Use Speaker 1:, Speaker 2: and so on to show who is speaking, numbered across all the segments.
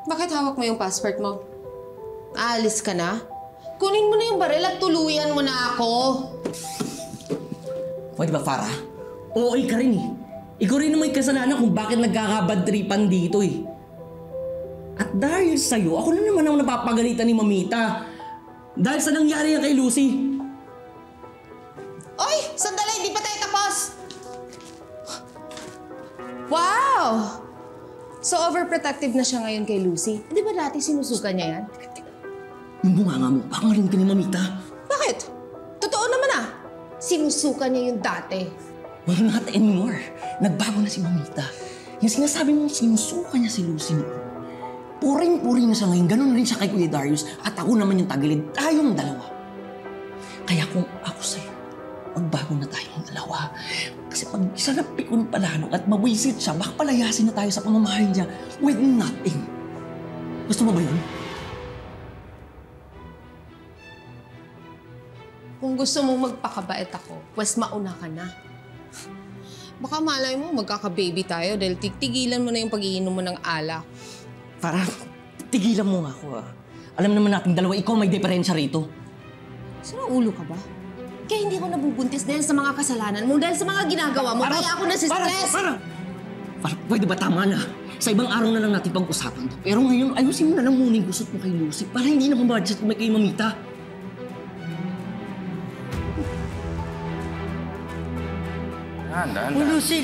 Speaker 1: Bakit hawak mo yung passport mo? Aalis ka na? Kunin mo na yung baril at tuluyan mo na ako.
Speaker 2: Pwede ba, Farah? Oo, ka rin eh. Ikaw rin naman yung kasalanan kung bakit nagkakabadtripan dito eh. At dahil sa'yo, ako na naman ang napapagalitan ni Mamita. Dahil sa nangyari yan kay Lucy.
Speaker 1: Oy! Sandali! Hindi pa tayo tapos! Wow! So overprotective na siya ngayon kay Lucy. Di ba dati sinusuka niya yan?
Speaker 2: Yung bunganga mo, baka rin ka ni Mamita.
Speaker 1: Bakit? Totoo naman ah. Sinusuka niya yung dati.
Speaker 2: Well, not anymore. Nagbago na si Mamita. Yung sinasabi mong sinusuka niya si Lucy noon. Puring-puri na siya ngayon. Ganun rin siya kay Kuya Darius. At ako naman yung tagilid. Tayong dalawa. Kaya kung ako sa'yo, magbago na tayong dalawa. Kasi pag isa na pikon palalo at mawisit siya, baka palayasin na tayo sa pamamahay niya with nothing. Gusto mo ba yun?
Speaker 1: Kung gusto mong magpakabait ako, pues mauna ka na. Baka malay mo, magkaka-baby tayo dahil tigilan mo na yung pag-iinom mo ng alak.
Speaker 2: Para tigilan mo nga ako ah. Alam naman natin dalawa, ikaw may diferensya rito.
Speaker 1: Sino ulo ka ba? Kaya hindi ako nabubuntis dahil sa mga kasalanan mo, dahil sa mga ginagawa mo, kaya ako nasi-stress.
Speaker 2: Para, pwede ba tama na? Sa ibang araw na lang natin pag-usapan to. Pero ngayon, ayusin mo na lang muna yung gusot mo kay Lucy para hindi na mabudget kung may kay Mamita.
Speaker 3: Dahan.
Speaker 4: Oh, Lucy.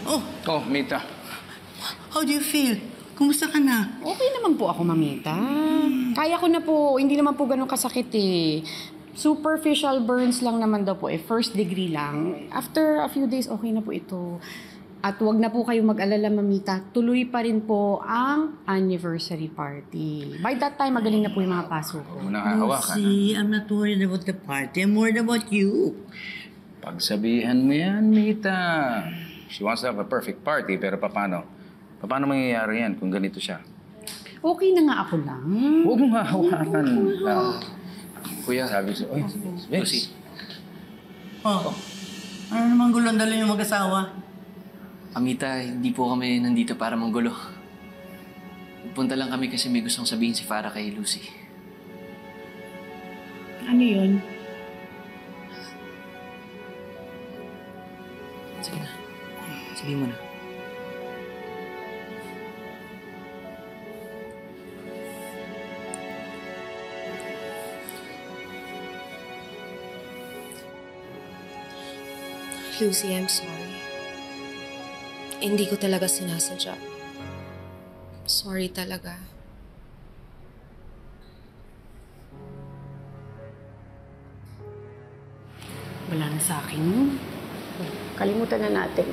Speaker 3: Oh, Mita.
Speaker 4: How do you feel? Kumusta ka na?
Speaker 5: Okay naman po ako, Mamita. Kaya ko na po. Hindi naman po ganun kasakit eh. Superficial burns lang naman daw po eh. First degree lang. After a few days, okay na po ito. At wag na po kayong mag-alala, Mamita. Tuloy pa rin po ang anniversary party. By that time, magaling na po yung mga pasok ko.
Speaker 3: Huwag mo nakahawakan.
Speaker 4: Lucy, I'm not worried about the party. I'm worried about you.
Speaker 3: Pagsabihan mo yan, Mita. She wants to have a perfect party, pero paano? Paano mangyayari yan kung ganito siya?
Speaker 5: Okay na nga ako lang.
Speaker 3: Huwag mo hahawakan. Kuya, sabi ko, oy, Lucy.
Speaker 4: Oh, ano naman gulong dalo yung mag-asawa?
Speaker 6: Amita, hindi po kami nandito para manggulo. Punta lang kami kasi may gustong sabihin si Farah kay Lucy.
Speaker 5: Ano yun?
Speaker 6: Sige na. Sabihin mo na.
Speaker 1: Lucy, I'm sorry. Hindi ko talaga sinasadya. Sorry talaga.
Speaker 5: Wala na sa akin. Kalimutan na natin.